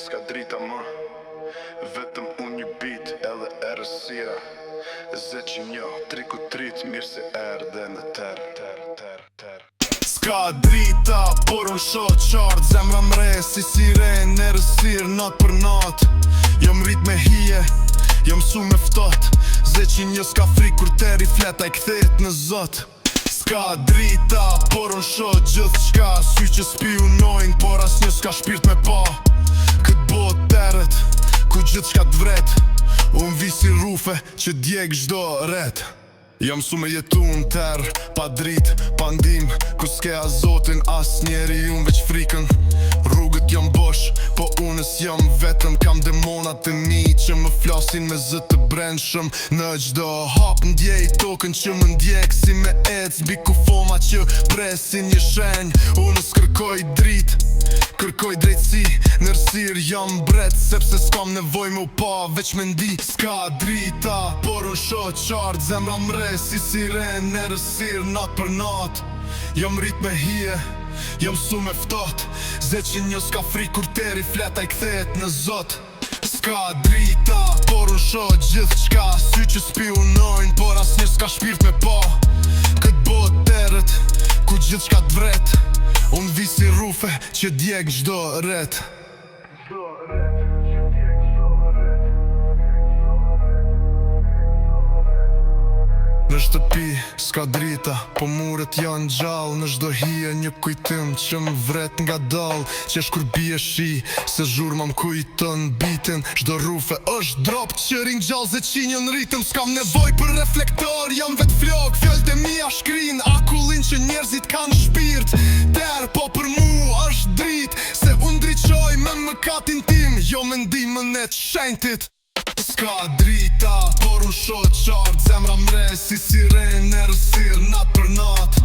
s'ka drita më. Vetëm unë një bit edhe erësia. Zeqinjo, triku trit, mirë se erdhe në ter. S'ka drita, por unë shoh qartë. Zemra mre si siren, erësir, nat për nat. Jom rrit me hije, jom su me ftot. Zeqinjo s'ka fri kur teri fleta I kthehet në zot. S'ka drita, por unë shoh gjithë qka. Sy që spionojnë, por as një s'ka shpirt me pa. Këtë bot teret, ku gjithë qka t'vret. Unë vi si rufe që djeg gjdo ret. Jam su me jetu në ter, pa drit, pa ndim. Ku s'ke azotin, as njeri unë veç frikën. Rrugët jam bosh, po unës jam vetëm. Kam demonat e mi që më flasin me zë të brendshëm. Në gjdo hap ndjej tokën që më ndjek. Si me ec, bi ku foma që presin një shenj. Unës kërkoj drit, kërkoj drejtësi. Nërsir jam bret, sepse s'kam nevoj me u pa. Veç me ndi, s'ka drita, por unë shoh qartë. Zemra mre si siren, erësir, nat për nat. Jam rrit me hije, jam su me ftot. Zeqinjo s'ka fri kur teri fleta I kthehet në zot. S'ka drita, por unë shoh gjithë qka. Sy që spionojnë, por as një s'ka shpirt me pa. Këtë bot teret, ku gjithë qka t'vret. Unë vi si rufe që djeg gjdo ret. Në shtëpi, s'ka drita, po muret janë gjallë. Në gjdo hije një kujtim që më vret nga dal. Qesh kur bie shi, se zhurma m'kujton bitin. Gjdo rufe është drop që ring gjallë zeqinjo në ritëm. S'kam nevoj për reflektor, jam vet flok. Fjalët e mia shkrin, akullin që njerëzit kanë shpirt. Der, po për mu është drit, se unë driqoj me mëkatin tim. Jo mendimën e t'shenjtit. S'ka drita, por unë shoh qartë. Zemra mre si siren, erësir, nat për nat.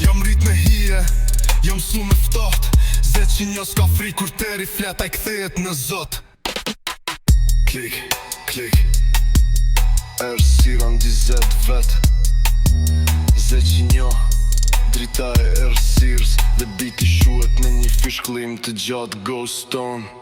Jam rrit me hije, jam su me ftot. Zeqinjo s'ka fri kur teri fleta I kthehet në zot. Klik, klik, erësir andizet vet. Zeqinjo, drita e erësirs. Dhe biti shuhet me një fishklim të gjatë Ghost Stone.